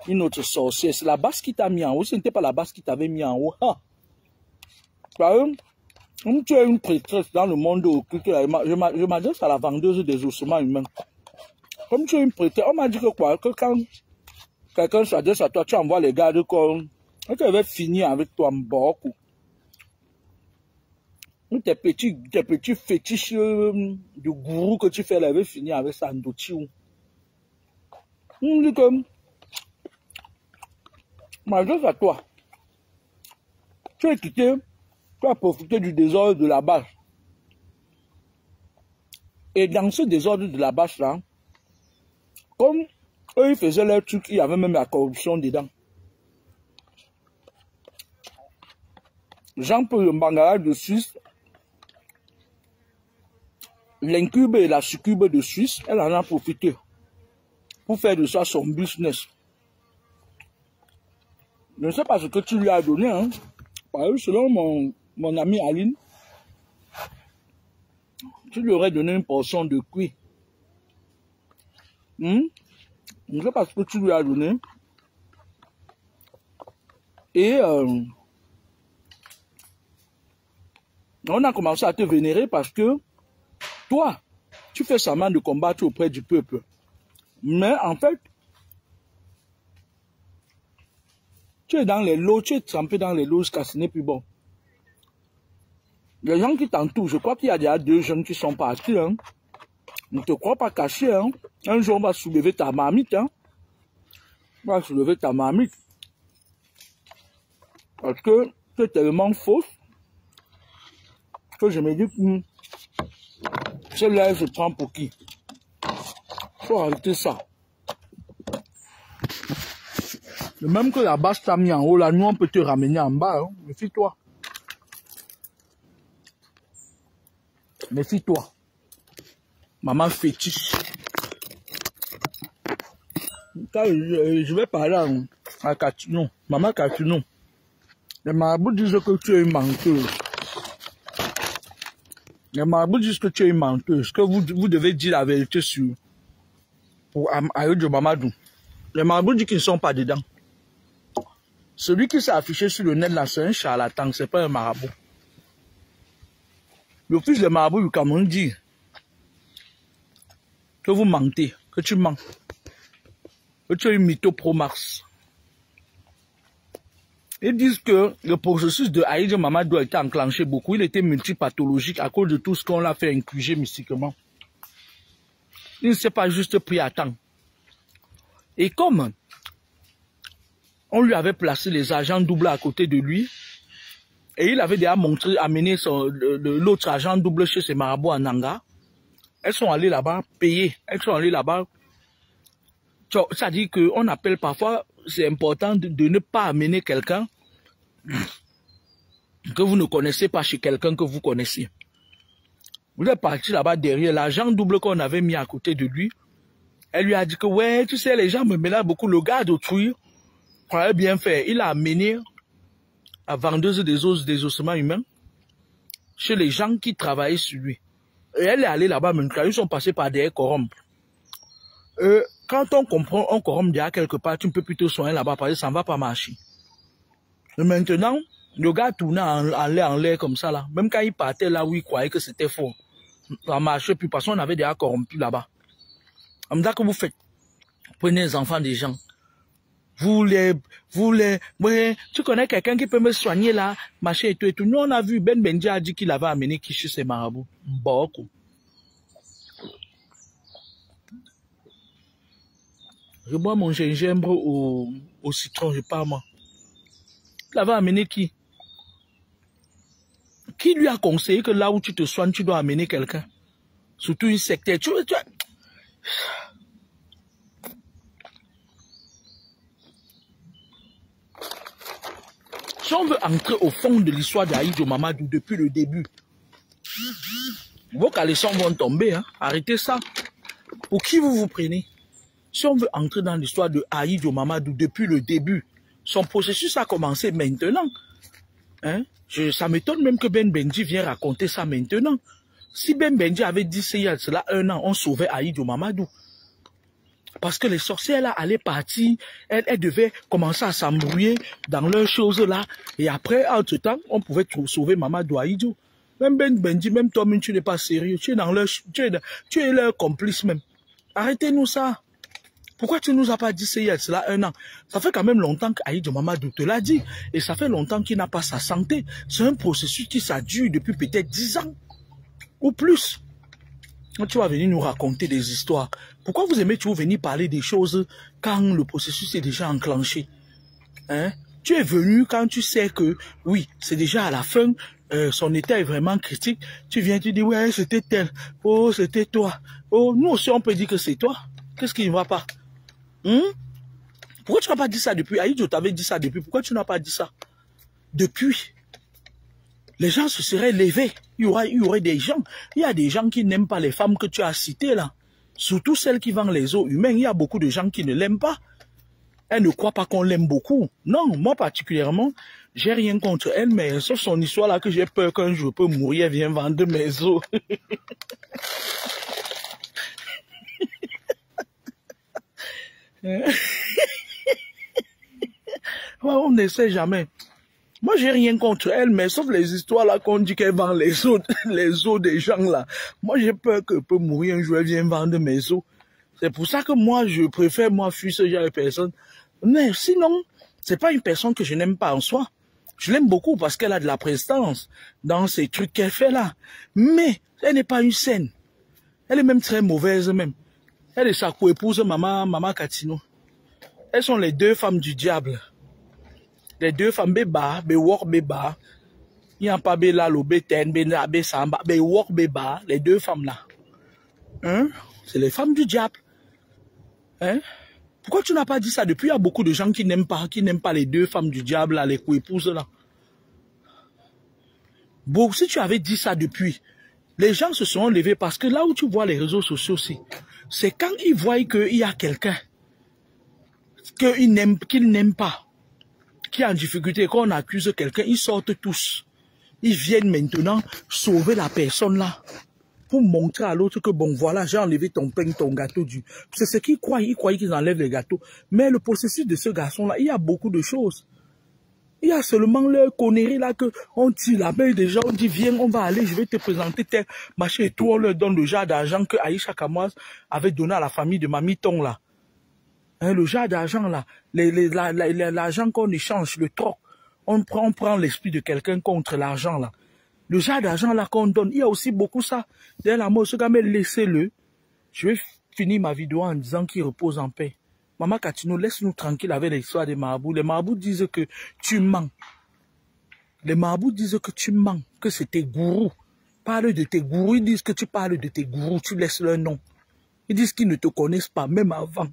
Une autre sorcière. C'est la base qui t'a mis en haut. Ce n'était pas la base qui t'avait mis en haut. Ah. Comme tu es une prêtresse dans le monde occulte, je m'adresse à la vendeuse des ossements humains. Comme tu es une prêtresse, on m'a dit que quoi? Que quand quelqu'un s'adresse à toi, tu envoies les gardes comme. Et tu vas finir avec toi, beaucoup. Tes petits fétiches du gourou que tu fais, là, va finir avec ça, Ndotiou. On dit que, malgré à toi, tu as quitté, tu as profité du désordre de la bâche. Et dans ce désordre de la bâche là, comme eux ils faisaient leur truc, il y avait même la corruption dedans. Jean-Paul Mbangara de Suisse, l'incube et la succube de Suisse, elle en a profité pour faire de ça son business. Je ne sais pas ce que tu lui as donné, hein. Par exemple, selon mon ami Aline, tu lui aurais donné une portion de cuit. Je ne sais pas ce que tu lui as donné. Et on a commencé à te vénérer parce que toi, tu fais semblant de combattre auprès du peuple. Mais en fait, tu es dans les lots, tu es trempé dans les lots jusqu'à ce n'est plus bon. Les gens qui t'entourent, je crois qu'il y a déjà 2 jeunes qui sont partis. Hein. Ne te crois pas caché. Hein. Un jour, on va soulever ta marmite. Hein. On va soulever ta marmite. Parce que tu es tellement fausse que je me dis que celle-là, je prends pour qui? Il faut arrêter ça. De même que la base t'a mis en haut, là, nous, on peut te ramener en bas. Hein. Méfie-toi. Méfie-toi. Maman fétiche. Quand je vais parler à Katunon, maman Katunon. Les marabouts disent que tu es une menteuse. Les marabouts disent que tu es une menteuse. Que vous devez dire la vérité sur pour Ayodio Mamadou. Les marabouts disent qu'ils ne sont pas dedans. Celui qui s'est affiché sur le net là, c'est un charlatan, c'est pas un marabout. Le fils de marabout du Cameroun dit que vous mentez, que tu mens, que tu es une mytho pro Mars. Ils disent que le processus de Ayodio Mamadou a été enclenché beaucoup, il était multipathologique à cause de tout ce qu'on l'a fait incruger mystiquement. Il ne s'est pas juste pris à temps. Et comme on lui avait placé les agents doubles à côté de lui, et il avait déjà amené l'autre agent double chez ses marabouts à Nanga. Elles sont allées là-bas payer. Elles sont allées là-bas. Ça dit qu'on appelle parfois, c'est important de ne pas amener quelqu'un que vous ne connaissez pas chez quelqu'un que vous connaissez. Vous êtes parti là-bas derrière l'agent double qu'on avait mis à côté de lui. Elle lui a dit que ouais, tu sais, les gens me menacent beaucoup. Le gars d'autrui, il bien fait. Il a amené la vendeuse des ossements humains chez les gens qui travaillaient sur lui. Et elle est allée là-bas, maintenant, ils sont passés par des corrompes. Quand on comprend, on corrompt déjà quelque part, tu peux plutôt soigner là-bas parce que ça ne va pas marcher. Et maintenant, le gars tournait en l'air comme ça là. Même quand il partait là où il croyait que c'était faux, ça marchait plus parce qu'on avait déjà corrompu là-bas. Comme ça que vous faites, prenez les enfants des gens. Ouais, tu connais quelqu'un qui peut me soigner là, machin et tout et tout. Nous, on a vu, Ben Benji a dit qu'il avait amené qui chez ses marabouts. Beaucoup. Je bois mon gingembre au citron, je pars moi. Tu l'avais amené qui? Qui lui a conseillé que là où tu te soignes, tu dois amener quelqu'un? Surtout une sectaire. Si on veut entrer au fond de l'histoire d'Aïdjo Mamadou depuis le début, vos caleçons vont tomber. Hein? Arrêtez ça. Pour qui vous vous prenez? Si on veut entrer dans l'histoire de Aïdjo Mamadou depuis le début, son processus a commencé maintenant. Hein? Ça m'étonne même que Ben Benji vienne raconter ça maintenant. Si Ben Benji avait dit il y a cela 1 an, on sauvait Aïdjo Mamadou. Parce que les sorcières là allaient partir, elles devaient commencer à s'embrouiller dans leurs choses là. Et après, entre temps, on pouvait sauver Mamadou Aïdjo. Même Ben Benji, même toi-même, tu n'es pas sérieux. Tu es leur complice même. Arrêtez-nous ça. Pourquoi tu ne nous as pas dit il y a cela 1 an? Ça fait quand même longtemps qu'Aïdjo Mamadou te l'a dit. Et ça fait longtemps qu'il n'a pas sa santé. C'est un processus qui ça dure depuis peut-être 10 ans. Ou plus. Tu vas venir nous raconter des histoires. Pourquoi vous aimez toujours venir parler des choses quand le processus est déjà enclenché? Hein? Tu es venu quand tu sais que, oui, c'est déjà à la fin, son état est vraiment critique. Tu viens, tu dis, ouais, c'était tel. Oh, c'était toi. Oh, nous aussi, on peut dire que c'est toi. Qu'est-ce qui ne va pas? Pourquoi tu n'as pas dit ça depuis? Aïdjo t'avait dit ça depuis. Pourquoi tu n'as pas dit ça? Depuis. Les gens se seraient levés. Il y aurait des gens. Il y a des gens qui n'aiment pas les femmes que tu as citées là. Surtout celles qui vendent les os humains. Il y a beaucoup de gens qui ne l'aiment pas. Elle ne croit pas qu'on l'aime beaucoup. Non, moi particulièrement, j'ai rien contre elle, mais sauf son histoire là que j'ai peur qu'un jour je peux mourir, elle vient vendre mes os. On ne sait jamais. Moi, j'ai rien contre elle, mais sauf les histoires là qu'on dit qu'elle vend les os des gens là. Moi, j'ai peur que peut mourir un jour, elle vienne vendre mes os. C'est pour ça que moi, je préfère, moi, fuir ce genre de personne. Mais sinon, c'est pas une personne que je n'aime pas en soi. Je l'aime beaucoup parce qu'elle a de la prestance dans ces trucs qu'elle fait là. Mais, elle n'est pas une saine. Elle est même très mauvaise même. Elle et sa co-épouse, Maman Katino. Elles sont les 2 femmes du diable. Les 2 femmes, Beba, Bewok Beba. Il n'y a pas Belalo, Beten, Benabe Samba, Bewok Beba. Les 2 femmes là. Hein? C'est les femmes du diable. Hein? Pourquoi tu n'as pas dit ça depuis? Il y a beaucoup de gens qui n'aiment pas les 2 femmes du diable là, les co-épouses là. Bon, si tu avais dit ça depuis, les gens se sont levés parce que là où tu vois les réseaux sociaux aussi, c'est quand ils voient qu'il y a quelqu'un qu'ils n'aiment pas, qui est en difficulté, quand on accuse quelqu'un, ils sortent tous. Ils viennent maintenant sauver la personne là. Pour montrer à l'autre que bon voilà, j'ai enlevé ton pain, ton gâteau. C'est ce qu'ils croient. Ils croient qu'ils enlèvent les gâteaux. Mais le processus de ce garçon là, il y a beaucoup de choses. Il y a seulement leur connerie là que on tire la main des gens, on dit viens, on va aller, je vais te présenter tel machin et tout, on leur donne le genre d'argent que Aïcha Kamoise avait donné à la famille de Mamiton là. Hein, le genre d'argent là, l'argent qu'on échange, le troc, on prend l'esprit de quelqu'un contre l'argent là. Le genre d'argent là qu'on donne, il y a aussi beaucoup ça. Dès la mort, ce gars, mais laissez-le. Je vais finir ma vidéo en disant qu'il repose en paix. Maman Katino, laisse-nous tranquille avec l'histoire des marabouts. Les marabouts disent que tu mens. Les marabouts disent que tu mens, que c'est tes gourous. Parle de tes gourous, ils disent que tu parles de tes gourous, tu laisses leur nom. Ils disent qu'ils ne te connaissent pas, même avant.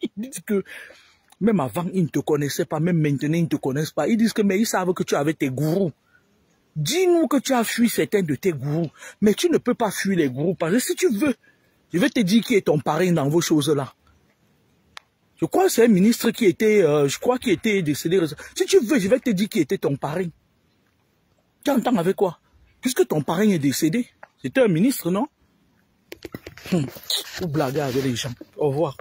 Ils disent que même avant, ils ne te connaissaient pas, même maintenant, ils ne te connaissent pas. Ils disent que mais ils savent que tu avais tes gourous. Dis-nous que tu as fui certains de tes gourous, mais tu ne peux pas fuir les gourous, parce que si tu veux, je vais te dire qui est ton parrain dans vos choses-là. Je crois que c'est un ministre qui était, qui était décédé. Si tu veux, je vais te dire qui était ton parrain. Tu entends avec quoi? Puisque ton parrain est décédé, c'était un ministre, non? Vous blaguez avec les gens. Au revoir.